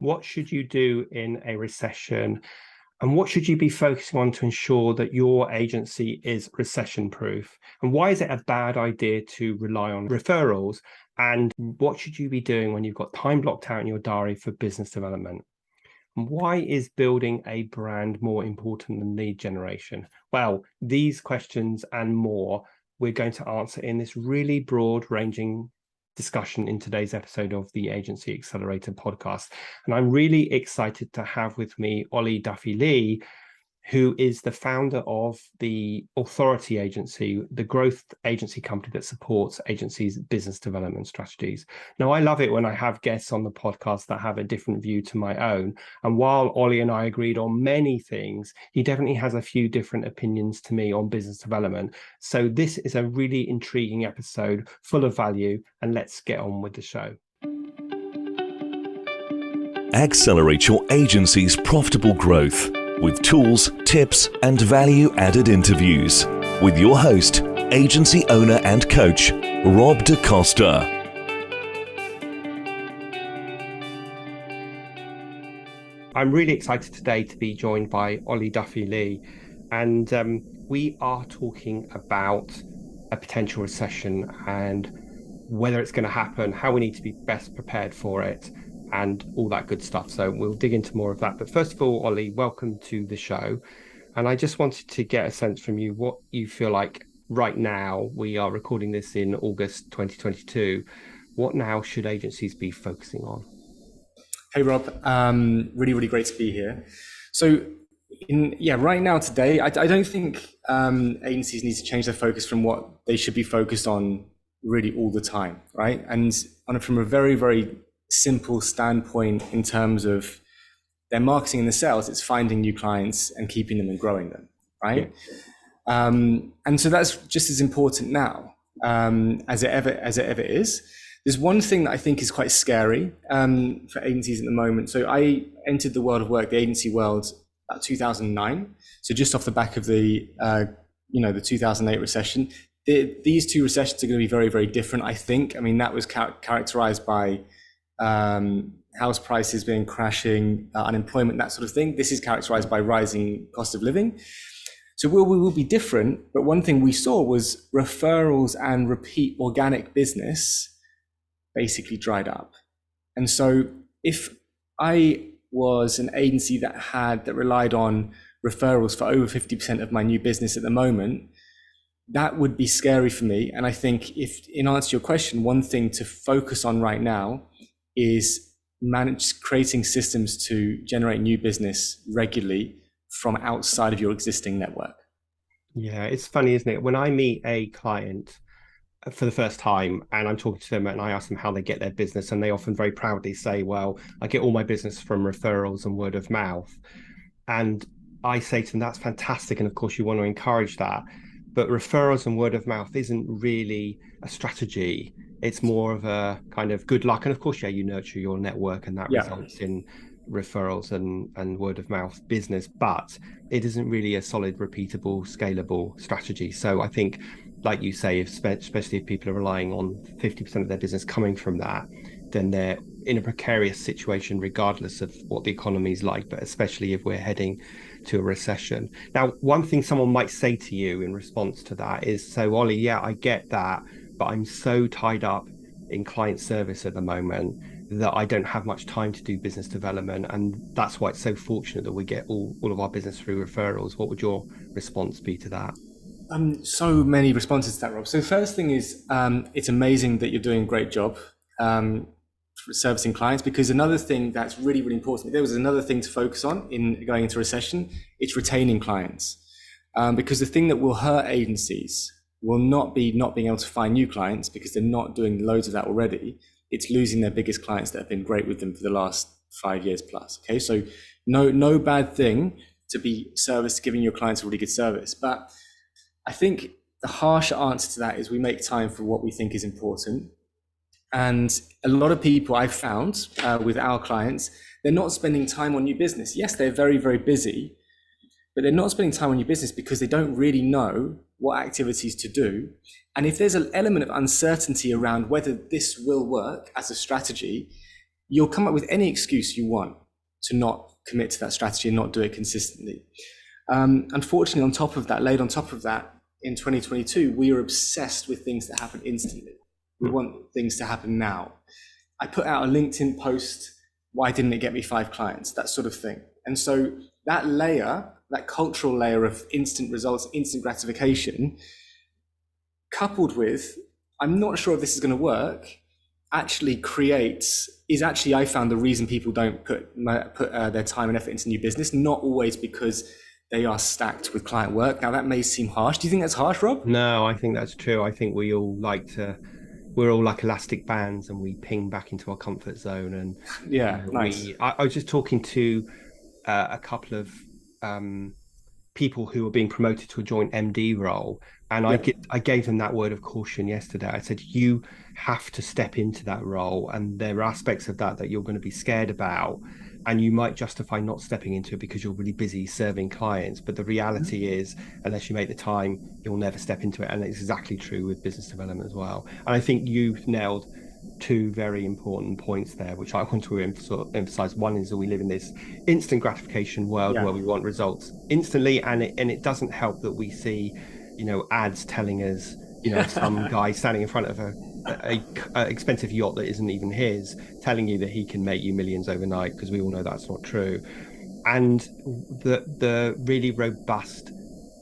What should you do in a recession? And what should you be focusing on to ensure that your agency is recession proof? And why is it a bad idea to rely on referrals? And what should you be doing when you've got time blocked out in your diary for business development? And why is building a brand more important than lead generation? Well, these questions and more we're going to answer in this really broad ranging discussion in today's episode of the Agency Accelerator podcast. And I'm really excited to have with me Ollie Duffy-Lee, who is the founder of the Authority Agency, the growth agency company that supports agencies' business development strategies. Now, I love it when I have guests on the podcast that have a different view to my own. And while Ollie and I agreed on many things, he definitely has a few different opinions to me on business development. So this is a really intriguing episode full of value, and let's get on with the show. Accelerate your agency's profitable growth with tools, tips, and value-added interviews with your host, agency owner and coach, Rob DaCosta. I'm really excited today to be joined by Ollie Duffy-Lee, and we are talking about a potential recession and whether it's going to happen, how we need to be best prepared for it, and all that good stuff. So we'll dig into more of that. But first of all, Ollie, welcome to the show. And I just wanted to get a sense from you what you feel like right now. We are recording this in August 2022. What now should agencies be focusing on? Hey, Rob. Really, really great to be here. So right now today, I don't think agencies need to change their focus from what they should be focused on really all the time, right? And from a very, very simple standpoint in terms of their marketing and the sales, it's finding new clients and keeping them and growing them, right? Yeah. And so that's just as important now as it ever is. There's one thing that I think is quite scary for agencies at the moment. So I entered the world of work, the agency world, about 2009. So just off the back of the 2008 recession. These two recessions are going to be very, very different, I think. I mean, that was characterized by house prices being crashing, unemployment, that sort of thing. This is characterized by rising cost of living. So we will be different, but one thing we saw was referrals and repeat organic business basically dried up. And so if I was an agency that relied on referrals for over 50% of my new business at the moment, that would be scary for me. And I think if, in answer to your question, one thing to focus on right now is creating systems to generate new business regularly from outside of your existing network. Yeah, it's funny, isn't it? When I meet a client for the first time and I'm talking to them and I ask them how they get their business, and they often very proudly say, well, I get all my business from referrals and word of mouth. And I say to them, that's fantastic. And of course you want to encourage that. But referrals and word of mouth isn't really a strategy. It's more of a kind of good luck. And of course, you nurture your network and that results in referrals and word of mouth business, but it isn't really a solid, repeatable, scalable strategy. So I think, like you say, especially if people are relying on 50% of their business coming from that, then they're in a precarious situation regardless of what the economy is like, but especially if we're heading to a recession. Now, one thing someone might say to you in response to that is, so Ollie, yeah, I get that, but I'm so tied up in client service at the moment that I don't have much time to do business development. And that's why it's so fortunate that we get all of our business through referrals. What would your response be to that? So many responses to that, Rob. So the first thing is, it's amazing that you're doing a great job servicing clients, because another thing that's really, really important, if there was another thing to focus on in going into recession, it's retaining clients. Because the thing that will hurt agencies will not be not being able to find new clients, because they're not doing loads of that already. It's losing their biggest clients that have been great with them for the last 5 years plus. Okay, so no bad thing to be giving your clients a really good service. But I think the harsher answer to that is we make time for what we think is important. And a lot of people I've found with our clients, they're not spending time on new business. Yes, they're very, very busy, but they're not spending time on new business because they don't really know what activities to do. And if there's an element of uncertainty around whether this will work as a strategy, you'll come up with any excuse you want to not commit to that strategy and not do it consistently. Unfortunately, laid on top of that, in 2022, we are obsessed with things that happen instantly. We want things to happen now. I put out a LinkedIn post, why didn't it get me 5 clients? That sort of thing. And so that layer, that cultural layer of instant results, instant gratification, coupled with, I'm not sure if this is going to work, I found the reason people don't put their time and effort into new business, not always because they are stacked with client work. Now that may seem harsh. Do you think that's harsh, Rob? No, I think that's true. I think we're all like elastic bands, and we ping back into our comfort zone. And nice. I was just talking to a couple of people who were being promoted to a joint MD role, and I gave them that word of caution yesterday. I said, you have to step into that role, and there are aspects of that you're going to be scared about, and you might justify not stepping into it because you're really busy serving clients. But the reality is, unless you make the time, you'll never step into it. And it's exactly true with business development as well. And I think you've nailed 2 very important points there, which I want to emphasize. One is that we live in this instant gratification world where we want results instantly, and it doesn't help that we see, ads telling us, some guy standing in front of a expensive yacht that isn't even his, telling you that he can make you millions overnight, because we all know that's not true. And the really robust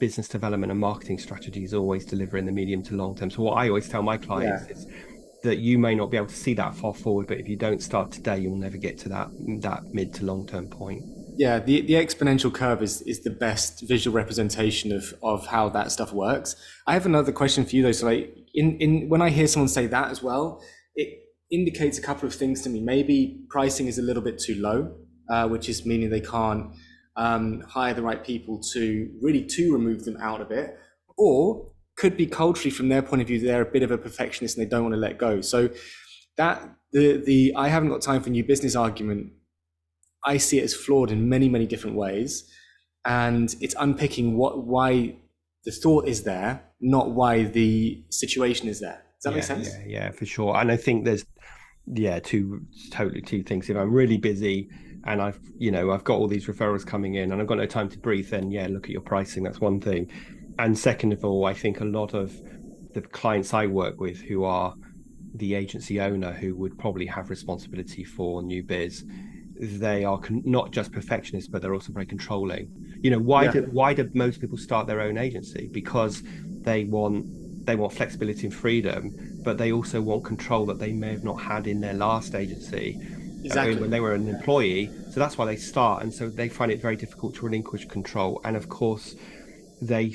business development and marketing strategies always deliver in the medium to long term. So what I always tell my clients is that you may not be able to see that far forward, but if you don't start today, you'll never get to that mid to long term point. Yeah, the exponential curve is the best visual representation of how that stuff works. I have another question for you though. So like when I hear someone say that as well, it indicates a couple of things to me. Maybe pricing is a little bit too low, which is meaning they can't hire the right people to remove them out of it, or could be culturally from their point of view, they're a bit of a perfectionist and they don't want to let go. So that the I haven't got time for new business argument, I see it as flawed in many, many different ways. And it's unpicking why the thought is there, not why the situation is there. Does that make sense? Yeah, for sure. And I think there's two things. If I'm really busy and I've got all these referrals coming in and I've got no time to breathe, then look at your pricing. That's one thing. And second of all, I think a lot of the clients I work with who are the agency owner, who would probably have responsibility for new biz, they are not just perfectionists, but they're also very controlling. Why do most people start their own agency? Because they want flexibility and freedom, but they also want control that they may have not had in their last agency. Exactly. When they were an employee. So that's why they start. And so they find it very difficult to relinquish control. And of course, they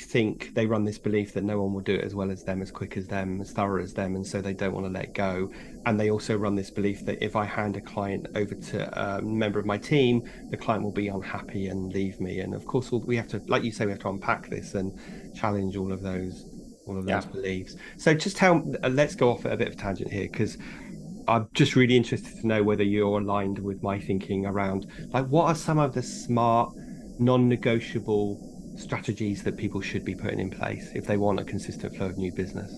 run this belief that no one will do it as well as them, as quick as them, as thorough as them, and so they don't want to let go. And they also run this belief that if I hand a client over to a member of my team, the client will be unhappy and leave me. And of course, we have to, like you say, we have to unpack this and challenge all of those beliefs. So just let's go off at a bit of a tangent here, because I'm just really interested to know whether you're aligned with my thinking around, like, what are some of the smart, non-negotiable strategies that people should be putting in place if they want a consistent flow of new business?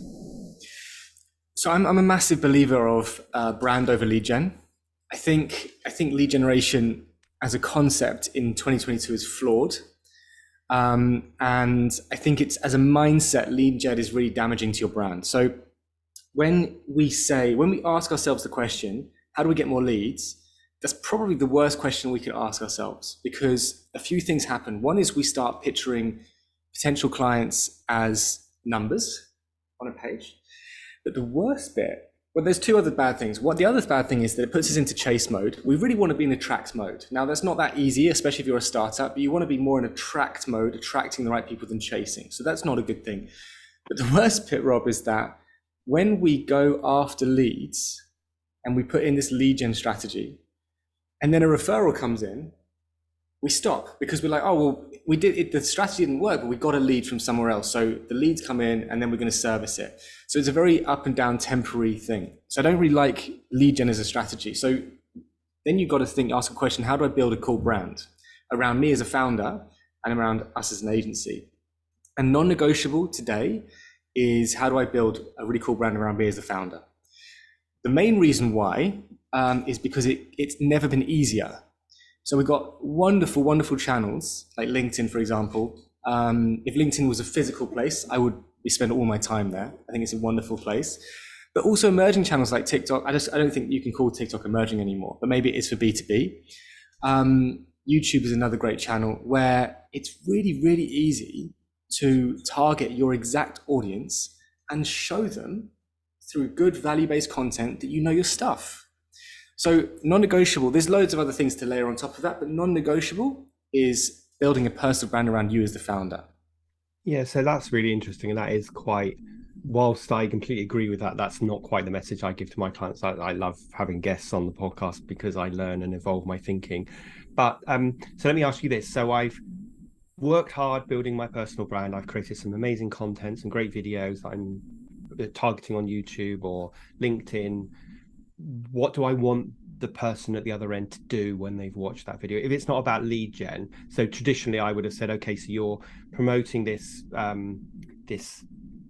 So I'm a massive believer of brand over lead gen. I think lead generation as a concept in 2022 is flawed. And I think it's, as a mindset, lead gen is really damaging to your brand. So when we ask ourselves the question, how do we get more leads? That's probably the worst question we can ask ourselves, because a few things happen. One is we start picturing potential clients as numbers on a page. But the worst bit, there's 2 other bad things. The other bad thing is that it puts us into chase mode. We really want to be in attract mode. Now, that's not that easy, especially if you're a startup, but you want to be more in attract mode, attracting the right people than chasing. So that's not a good thing. But the worst bit, Rob, is that when we go after leads and we put in this lead gen strategy, and then a referral comes in, we stop, because we're like, oh, well, we did it, the strategy didn't work, but we got a lead from somewhere else. So the leads come in and then we're going to service it. So it's a very up and down temporary thing. So I don't really like lead gen as a strategy. So then you've got to ask a question, how do I build a cool brand around me as a founder and around us as an agency? And non-negotiable today is, how do I build a really cool brand around me as a founder? The main reason why is because it's never been easier. So we've got wonderful, wonderful channels like LinkedIn, for example. If LinkedIn was a physical place, I would spend all my time there. I think it's a wonderful place. But also emerging channels like TikTok. I don't think you can call TikTok emerging anymore, but maybe it is for B2B. YouTube is another great channel where it's really, really easy to target your exact audience and show them through good value-based content that you know your stuff. So non-negotiable, there's loads of other things to layer on top of that, but non-negotiable is building a personal brand around you as the founder. Yeah, so that's really interesting. And that is quite, whilst I completely agree with that, that's not quite the message I give to my clients. I love having guests on the podcast because I learn and evolve my thinking. But so let me ask you this. So I've worked hard building my personal brand. I've created some amazing content, some great videos that I'm targeting on YouTube or LinkedIn. What do I want the person at the other end to do when they've watched that video? If it's not about lead gen, so traditionally I would have said, okay, so you're promoting this this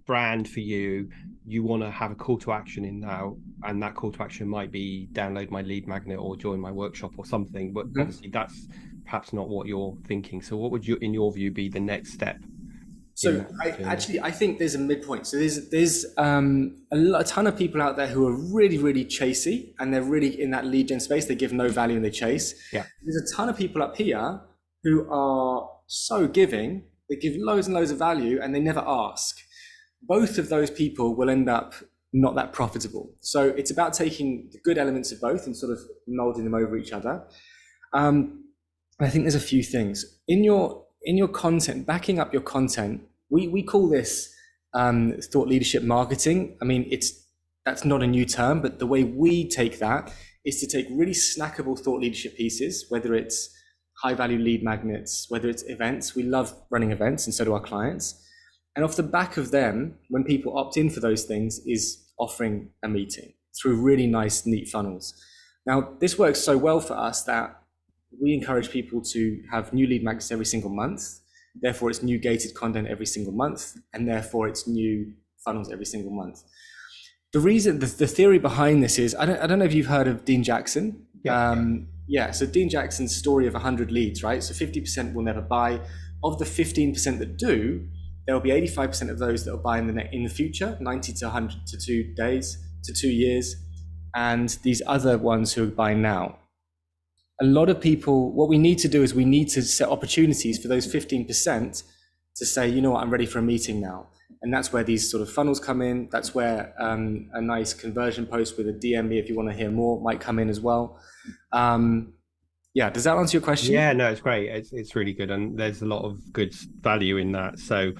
brand for you, you want to have a call to action in now, and that call to action might be download my lead magnet or join my workshop or something, but obviously that's perhaps not what you're thinking. So what would you, in your view, be the next step? So I think there's a midpoint. So there's a ton of people out there who are really, really chasey, and they're really in that lead gen space. They give no value and they chase. Yeah. There's a ton of people up here who are so giving. They give loads and loads of value and they never ask. Both of those people will end up not that profitable. So it's about taking the good elements of both and sort of molding them over each other. I think there's a few things in your content, backing up your content. We call this thought leadership marketing. I mean, that's not a new term, but the way we take that is to take really snackable thought leadership pieces, whether it's high value lead magnets, whether it's events. We love running events, and so do our clients. And off the back of them, when people opt in for those things, is offering a meeting through really nice, neat funnels. Now, this works so well for us that we encourage people to have new lead magnets every single month. Therefore, it's new gated content every single month, and therefore it's new funnels every single month. The reason, the theory behind this is, I don't know if you've heard of Dean Jackson. Yeah. So Dean Jackson's story of 100 leads, right? So 50% will never buy. Of the 15% that do, there will be 85% of those that will buy in the future, 90 to 100 to 2 days to 2 years, and these other ones who are buying now. A lot of people, what we need to do is we need to set opportunities for those 15% to say, you know what, I'm ready for a meeting now. And that's where these sort of funnels come in. That's where a nice conversion post with a DM me if you want to hear more might come in as well. Yeah, does that answer your question? Yeah, no, it's great. It's really good. And there's a lot of good value in that. So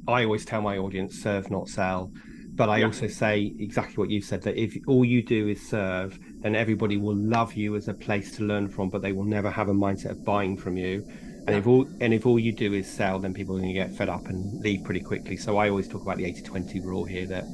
I always tell my audience, serve, not sell. But I also say exactly what you said, that if all you do is serve, then everybody will love you as a place to learn from, but they will never have a mindset of buying from you. And if all you do is sell, then people are going to get fed up and leave pretty quickly. So I always talk about the 80-20 rule here, that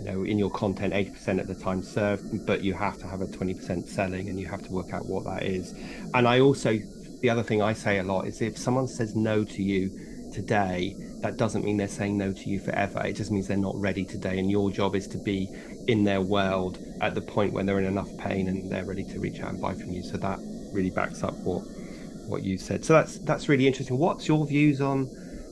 in your content, 80% of the time serve, but you have to have a 20% selling, and you have to work out what that is. And I also, the other thing I say a lot is, if someone says no to you today, that doesn't mean they're saying no to you forever. It just means they're not ready today, and your job is to be in their world at the point when they're in enough pain and they're ready to reach out and buy from you. So that really backs up what you said. So that's really interesting. What's your views on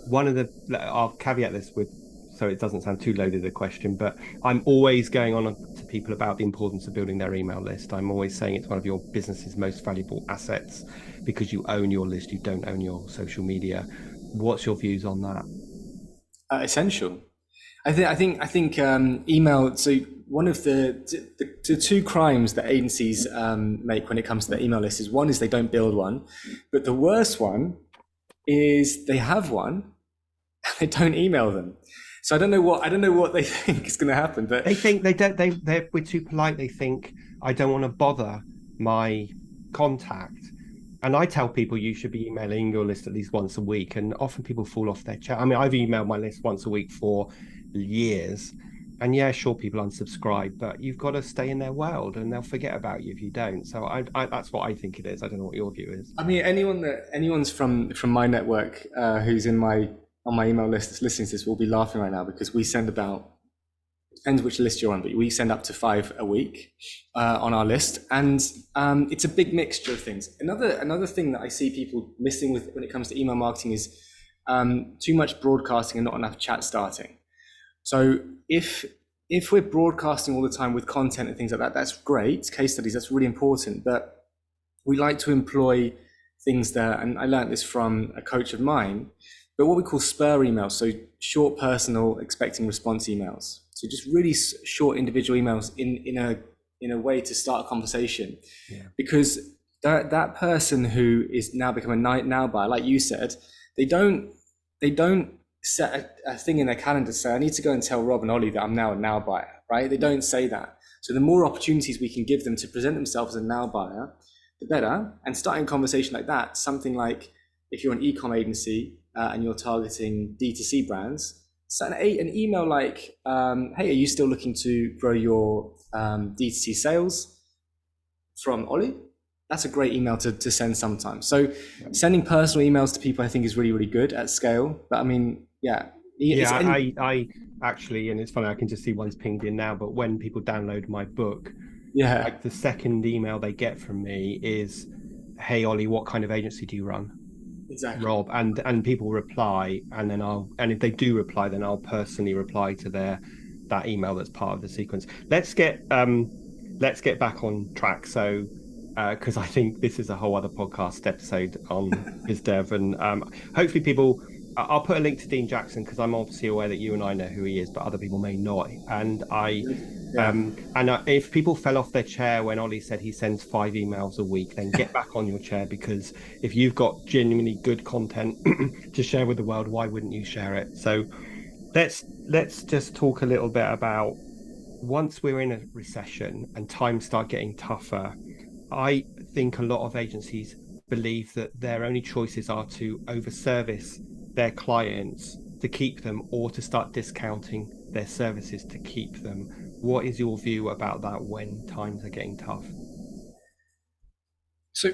one of the, I'll caveat this with, so it doesn't sound too loaded a question, but I'm always going on to people about the importance of building their email list. I'm always saying it's one of your business's most valuable assets, because you own your list, you don't own your social media. What's your views on that? Essential. I think email. So one of the two crimes that agencies make when it comes to their email list is, one is they don't build one, but the worst one is they have one and they don't email them. So I don't know what they think is going to happen, but they think we're too polite. They think, I don't want to bother my contact. And I tell people you should be emailing your list at least once a week, and often people fall off their chair. I mean, I've emailed my list once a week for years, and yeah, sure, people unsubscribe, but you've got to stay in their world, and they'll forget about you if you don't. So I that's what I think it is. I don't know what your view is. I mean, anyone's from my network who's on my email list that's listening to this will be laughing right now, because we send about depends which list you're on, but we send up to 5 a week on our list, and it's a big mixture of things. Another thing that I see people missing with when it comes to email marketing is too much broadcasting and not enough chat starting. So if we're broadcasting all the time with content and things like that, that's great. Case studies, that's really important. But we like to employ things that, and I learned this from a coach of mine, but what we call spur emails. So short, personal, expecting response emails. So just really short individual emails in a way to start a conversation. Yeah. Because that person who is now become a now buyer, like you said, they don't set a thing in their calendar to say, I need to go and tell Rob and Ollie that I'm now a now buyer, right? They don't say that. So the more opportunities we can give them to present themselves as a now buyer, the better. And starting a conversation like that, something like if you're an e-com agency and you're targeting D2C brands, send an email like, hey, are you still looking to grow your D2C sales from Ollie? That's a great email to send sometimes. So sending personal emails to people, I think, is really, really good at scale. But I mean, I actually, and it's funny, I can just see one's pinged in now, but when people download my book, like the second email they get from me is, hey, Ollie, what kind of agency do you run? Exactly. Rob, and people reply, and then and if they do reply, then I'll personally reply to that email that's part of the sequence. Let's get back on track. So because I think this is a whole other podcast episode on BizDev, and hopefully people, I'll put a link to Dean Jackson because I'm obviously aware that you and I know who he is, but other people may not. And if people fell off their chair when Ollie said he sends 5 emails a week, then get back on your chair, because if you've got genuinely good content to share with the world, why wouldn't you share it? So let's just talk a little bit about, once we're in a recession and times start getting tougher, I think a lot of agencies believe that their only choices are to overservice their clients to keep them, or to start discounting their services to keep them. What is your view about that when times are getting tough? So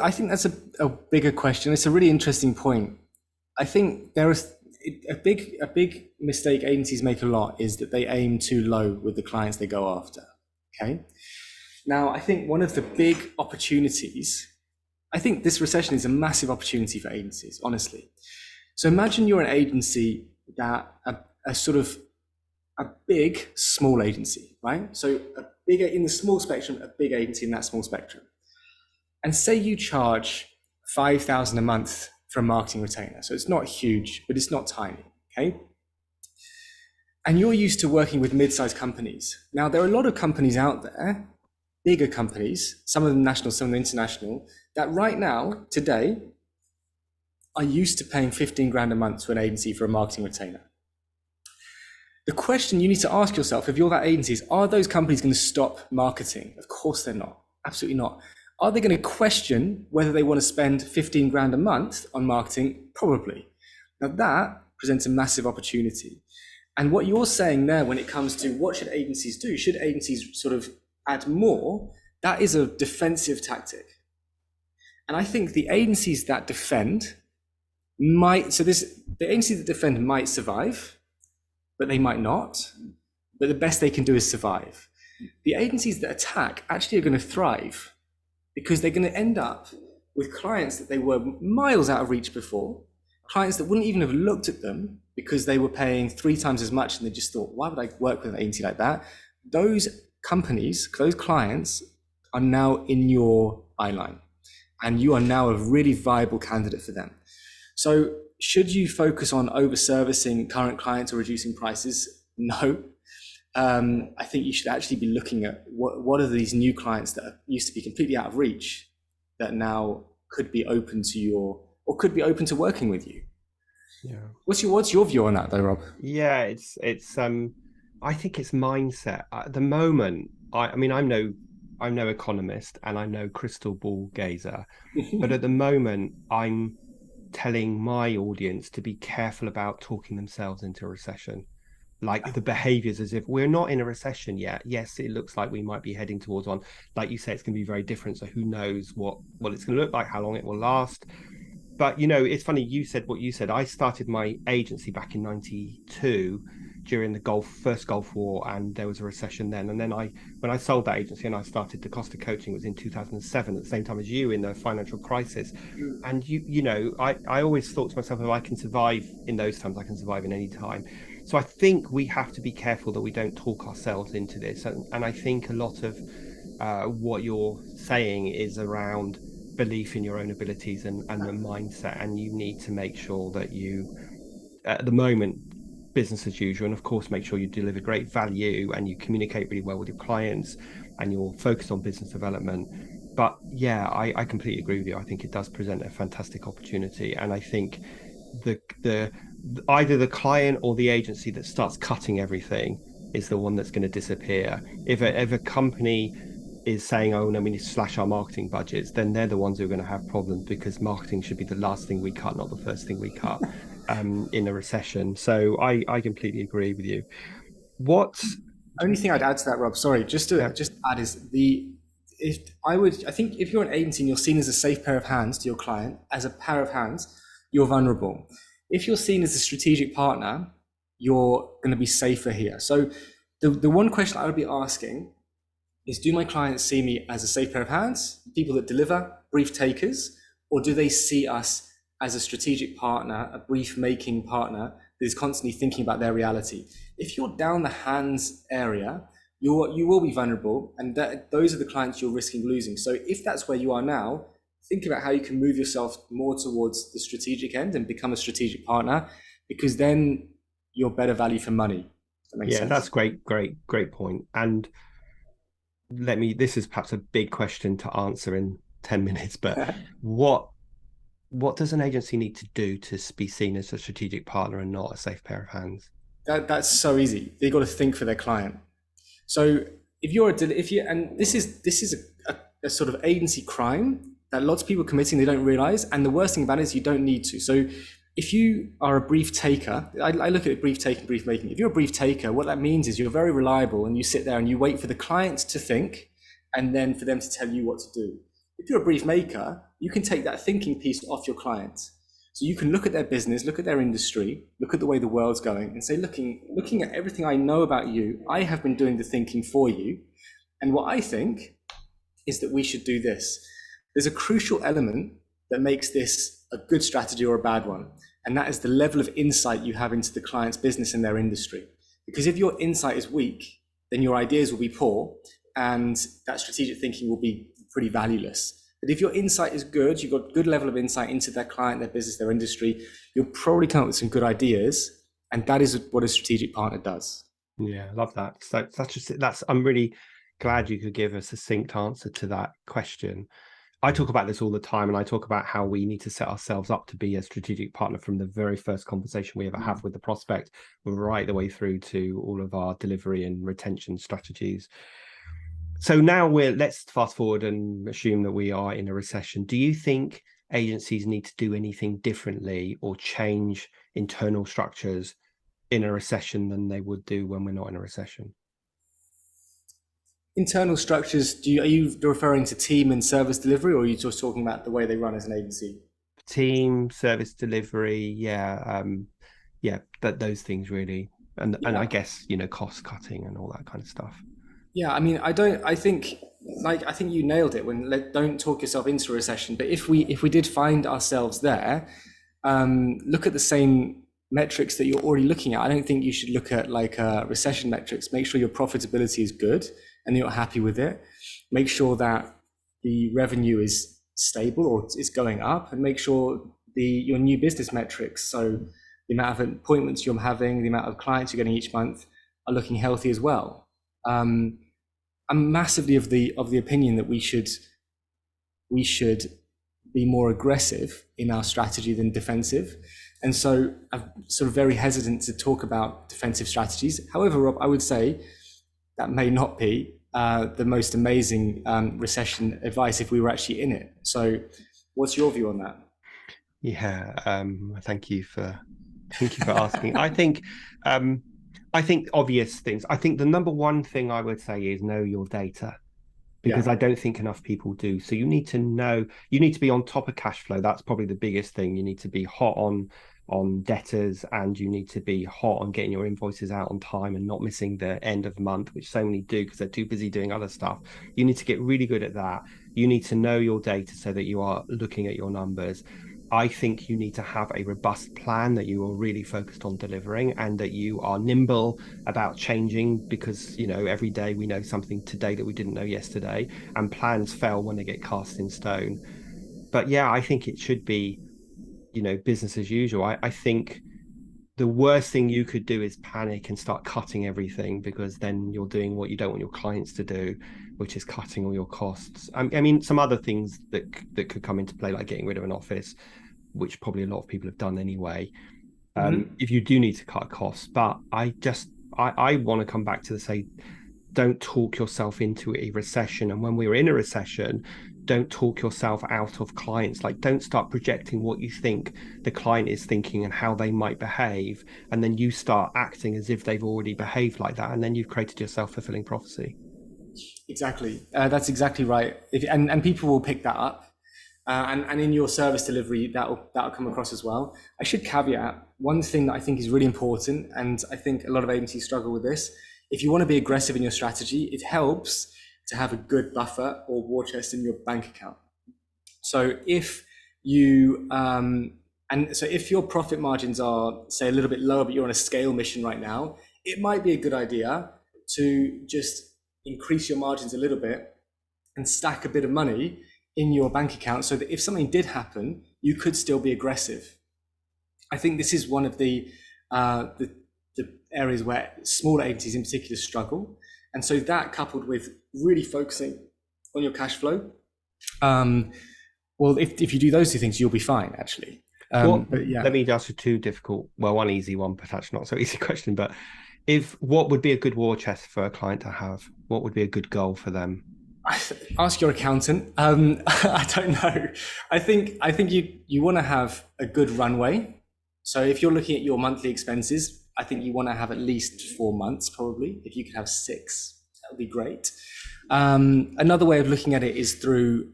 I think that's a bigger question. It's a really interesting point. I think there is a big mistake agencies make a lot is that they aim too low with the clients they go after. Okay. Now, I think one of the big opportunities, I think this recession is a massive opportunity for agencies, honestly. So imagine you're an agency that a sort of a big, small agency, right? So a bigger in the small spectrum, a big agency in that small spectrum. And say you charge $5,000 a month for a marketing retainer. So it's not huge, but it's not tiny, okay? And you're used to working with mid-sized companies. Now, there are a lot of companies out there, bigger companies, some of them national, some of them international, that right now, today, are used to paying 15 grand a month to an agency for a marketing retainer. The question you need to ask yourself, if you're that agency, is, are those companies going to stop marketing? Of course they're not. Absolutely not. Are they going to question whether they want to spend 15 grand a month on marketing? Probably. Now that presents a massive opportunity. And what you're saying there when it comes to what should agencies do, should agencies sort of add more, that is a defensive tactic. And I think the agencies that defend the agencies that defend might survive, but they might not. But the best they can do is survive. The agencies that attack actually are going to thrive, because they're going to end up with clients that they were miles out of reach before, clients that wouldn't even have looked at them because they were paying 3 times as much, and they just thought, why would I work with an agency like that? Those companies, those clients are now in your eyeline, and you are now a really viable candidate for them. So should you focus on over-servicing current clients or reducing prices? No. I think you should actually be looking at what are these new clients that used to be completely out of reach that now could be open to could be open to working with you. Yeah. What's your view on that though, Rob? Yeah, it's I think it's mindset. At the moment, I'm no economist and I'm no crystal ball gazer, but at the moment I'm telling my audience to be careful about talking themselves into a recession. Like the behaviors, as if we're not in a recession yet. Yes, it looks like we might be heading towards one. Like you say, it's going to be very different. So who knows what it's going to look like, how long it will last. But, it's funny, you said what you said. I started my agency back in 92 during the first Gulf War, and there was a recession then. And then when I sold that agency and I started the Costa Coaching, it was in 2007, at the same time as you, in the financial crisis. And I always thought to myself, if I can survive in those times, I can survive in any time. So I think we have to be careful that we don't talk ourselves into this. And I think a lot of what you're saying is around belief in your own abilities and the mindset. And you need to make sure that you, at the moment, business as usual, and of course make sure you deliver great value and you communicate really well with your clients and you're focused on business development. But yeah, I completely agree with you. I think it does present a fantastic opportunity, and I think the either the client or the agency that starts cutting everything is the one that's going to disappear. If a company is saying, oh no, we need to slash our marketing budgets, then they're the ones who are going to have problems, because marketing should be the last thing we cut, not the first thing we cut in a recession. So I completely agree with you. What Only thing I'd add to that, Rob, sorry, just add is I think if you're an agency and you're seen as a safe pair of hands to your client, as a pair of hands, you're vulnerable. If you're seen as a strategic partner, you're going to be safer here. So the one question I would be asking is, do my clients see me as a safe pair of hands, people that deliver, brief takers, or do they see us as a strategic partner, a brief making partner that is constantly thinking about their reality? If you're down the hands area, you will be vulnerable, and those are the clients you're risking losing. So if that's where you are now, think about how you can move yourself more towards the strategic end and become a strategic partner, because then you're better value for money. That makes sense. That's great point. And this is perhaps a big question to answer in 10 minutes, but what does an agency need to do to be seen as a strategic partner and not a safe pair of hands? That's so easy. They've got to think for their client. So and this is a sort of agency crime that lots of people are committing, they don't realize. And the worst thing about it is you don't need to. So if you are a brief taker, I look at it, brief taking, brief making. If you're a brief taker, what that means is you're very reliable and you sit there and you wait for the client to think and then for them to tell you what to do. If you're a brief maker, you can take that thinking piece off your clients. So you can look at their business, look at their industry, look at the way the world's going and say, looking at everything I know about you, I have been doing the thinking for you. And what I think is that we should do this. There's a crucial element that makes this a good strategy or a bad one. And that is the level of insight you have into the client's business and their industry. Because if your insight is weak, then your ideas will be poor and that strategic thinking will be pretty valueless. But if your insight is good, you've got good level of insight into their client, their business, their industry, you'll probably come up with some good ideas. And that is what a strategic partner does. Yeah, I love that. So I'm really glad you could give a succinct answer to that question. I talk about this all the time, and I talk about how we need to set ourselves up to be a strategic partner from the very first conversation we ever have with the prospect, right the way through to all of our delivery and retention strategies. So now let's fast forward and assume that we are in a recession. Do you think agencies need to do anything differently or change internal structures in a recession than they would do when we're not in a recession? Internal structures, are you referring to team and service delivery, or are you just talking about the way they run as an agency? Team, service delivery, those things really. And I guess, cost cutting and all that kind of stuff. Yeah, I mean, I think you nailed it don't talk yourself into a recession. But if we did find ourselves there, look at the same metrics that you're already looking at. I don't think you should look at recession metrics. Make sure your profitability is good and you're happy with it. Make sure that the revenue is stable or is going up, and make sure your new business metrics, so the amount of appointments you're having, the amount of clients you're getting each month, are looking healthy as well. I'm massively of the opinion that we should be more aggressive in our strategy than defensive. And so I'm sort of very hesitant to talk about defensive strategies. However, Rob, I would say that may not be the most amazing recession advice if we were actually in it. So what's your view on that? Yeah, thank you for asking. I think obvious things. I think the number one thing I would say is know your data, because I don't think enough people do. So you need to be on top of cash flow. That's probably the biggest thing. You need to be hot on on debtors, and you need to be hot on getting your invoices out on time and not missing the end of the month, which so many do because they're too busy doing other stuff. You need to get really good at that. You need to know your data so that you are looking at your numbers. I think you need to have a robust plan that you are really focused on delivering, and that you are nimble about changing, because, every day we know something today that we didn't know yesterday, and plans fail when they get cast in stone. But yeah, I think it should be, business as usual. I think the worst thing you could do is panic and start cutting everything, because then you're doing what you don't want your clients to do, which is cutting all your costs. I mean, some other things that could come into play, like getting rid of an office, which probably a lot of people have done anyway. If you do need to cut costs, but I want to come back to say, don't talk yourself into a recession. And when we're in a recession, don't talk yourself out of clients. Like, don't start projecting what you think the client is thinking and how they might behave, and then you start acting as if they've already behaved like that, and then you've created your self-fulfilling prophecy. Exactly. That's exactly right. And people will pick that up. And in your service delivery, that'll come across as well. I should caveat one thing that I think is really important, and I think a lot of agencies struggle with this. If you want to be aggressive in your strategy, it helps to have a good buffer or war chest in your bank account. So if you if your profit margins are, say, a little bit lower, but you're on a scale mission right now, it might be a good idea to just increase your margins a little bit and stack a bit of money in your bank account, so that if something did happen, you could still be aggressive. I think this is one of the areas where smaller agencies in particular struggle. And so that, coupled with really focusing on your cash flow, well, if you do those two things, you'll be fine, actually. But yeah. Let me ask you two difficult, one easy one, perhaps not so easy question, but what would be a good war chest for a client to have? What would be a good goal for them? Ask your accountant. I don't know. I think you want to have a good runway. So if you're looking at your monthly expenses, I think you want to have at least 4 months, probably. If you could have 6, that would be great. Another way of looking at it is through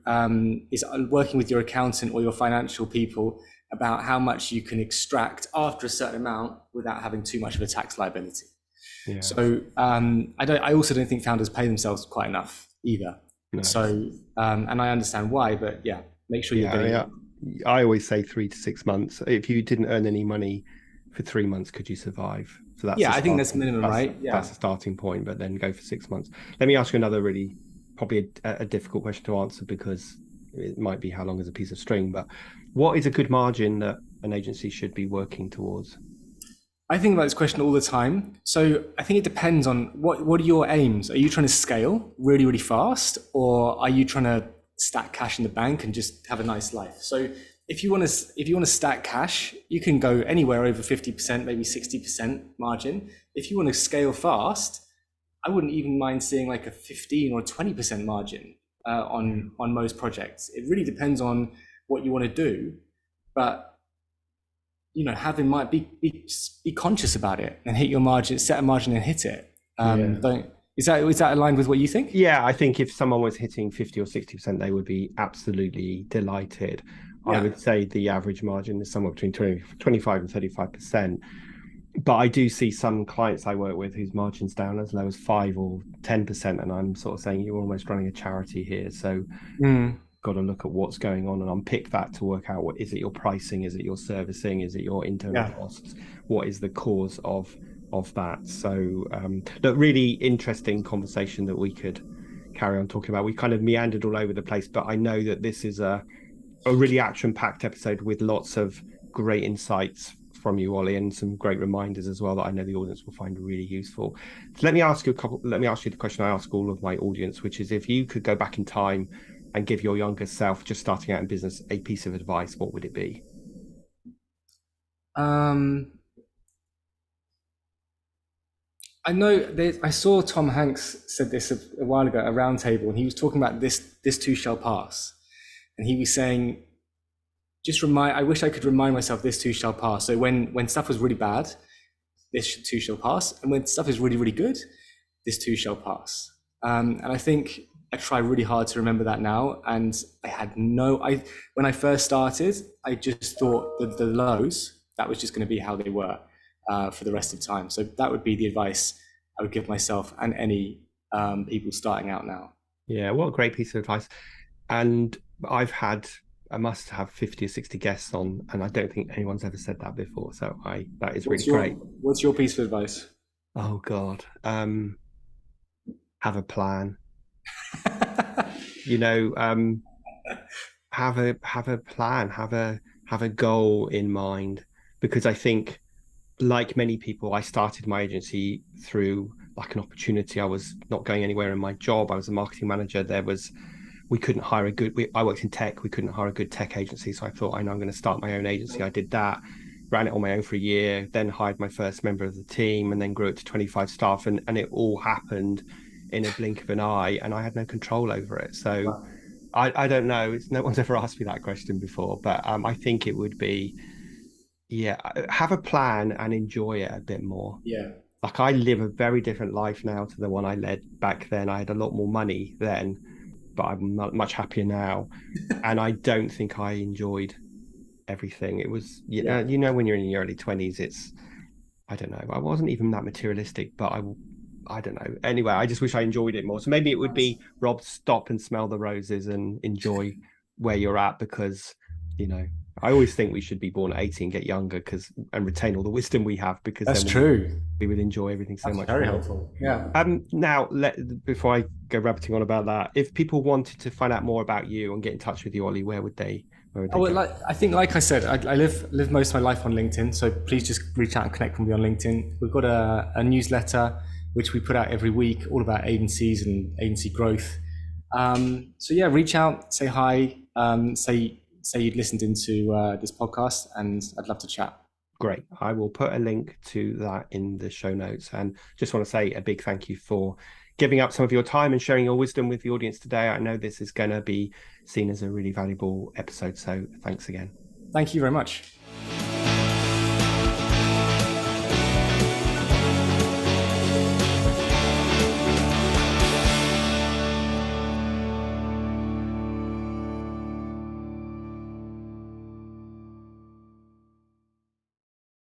is working with your accountant or your financial people about how much you can extract after a certain amount without having too much of a tax liability. Yeah. So I also don't think founders pay themselves quite enough either. No. So and I understand why, but yeah, make sure you're getting. I always say 3 to 6 months. If you didn't earn any money for 3 months, could you survive? So that's I think that's minimum, right? Yeah, that's a starting point. But then go for 6 months. Let me ask you another really probably a difficult question to answer, because it might be how long is a piece of string. But what is a good margin that an agency should be working towards? I think about this question all the time. So I think it depends on what are your aims. Are you trying to scale really, really fast, or are you trying to stack cash in the bank and just have a nice life? So if you want to stack cash, you can go anywhere over 50%, maybe 60% margin. If you want to scale fast, I wouldn't even mind seeing like a 15 or 20% margin on most projects. It really depends on what you want to do, but have in mind, be conscious about it and hit your margin, set a margin and hit it. Is that aligned with what you think? Yeah, I think if someone was hitting 50 or 60%, they would be absolutely delighted. Yeah. I would say the average margin is somewhere between 25 and 35%. But I do see some clients I work with whose margin's down as low as 5 or 10%. And I'm sort of saying, you're almost running a charity here. So got to look at what's going on and unpick that to work out, what is it your pricing? Is it your servicing? Is it your internal costs? What is the cause of that? So the really interesting conversation that we could carry on talking about. We kind of meandered all over the place, but I know that this is a really action-packed episode with lots of great insights from you, Ollie, and some great reminders as well that I know the audience will find really useful. So let me ask you the question I ask all of my audience, which is, if you could go back in time and give your younger self just starting out in business a piece of advice, what would it be? I know I saw Tom Hanks said this a while ago at a round table, and he was talking about this too shall pass. And he was saying, I wish I could remind myself this too shall pass. So when stuff was really bad, this too shall pass. And when stuff is really, really good, this too shall pass. And I think I try really hard to remember that now. And I had when I first started, I just thought that the lows that was just going to be how they were for the rest of time. So that would be the advice I would give myself and any people starting out now. Yeah, what a great piece of advice. And I must have 50 or 60 guests on, and I don't think anyone's ever said that before. So that is really great. What's your piece of advice? Oh God. Have a plan. You know, have a plan, have a goal in mind, because I think, like many people, I started my agency through like an opportunity. I was not going anywhere in my job. I was a marketing manager. We couldn't hire I worked in tech. We couldn't hire a good tech agency. So I thought, I know I'm going to start my own agency. I did that, ran it on my own for a year, then hired my first member of the team, and then grew it to 25 staff. And it all happened in a blink of an eye, and I had no control over it. So Wow. I don't know. No one's ever asked me that question before, but I think it would be, yeah, have a plan and enjoy it a bit more. Yeah. Like, I live a very different life now to the one I led back then. I had a lot more money then, but I'm not much happier now. And I don't think I enjoyed everything. It was, Yeah. you know, when you're in your early 20s, I don't know. I wasn't even that materialistic, but I don't know. Anyway, I just wish I enjoyed it more. So maybe it would be, Rob, stop and smell the roses and enjoy where you're at, because, you know, I always think we should be born at 18, get younger, and retain all the wisdom we have, because That's then true. we would enjoy everything so much Very more. helpful. Yeah. Now, before I go rabbiting on about that, if people wanted to find out more about you and get in touch with you, Ollie, where would they Oh, go? I think, like I said, I live most of my life on LinkedIn. So please just reach out and connect with me on LinkedIn. We've got a newsletter which we put out every week, all about agencies and agency growth. So yeah, reach out, say hi, say you'd listened into this podcast, and I'd love to chat. Great. I will put a link to that in the show notes. And just want to say a big thank you for giving up some of your time and sharing your wisdom with the audience today. I know this is going to be seen as a really valuable episode. So thanks again. Thank you very much.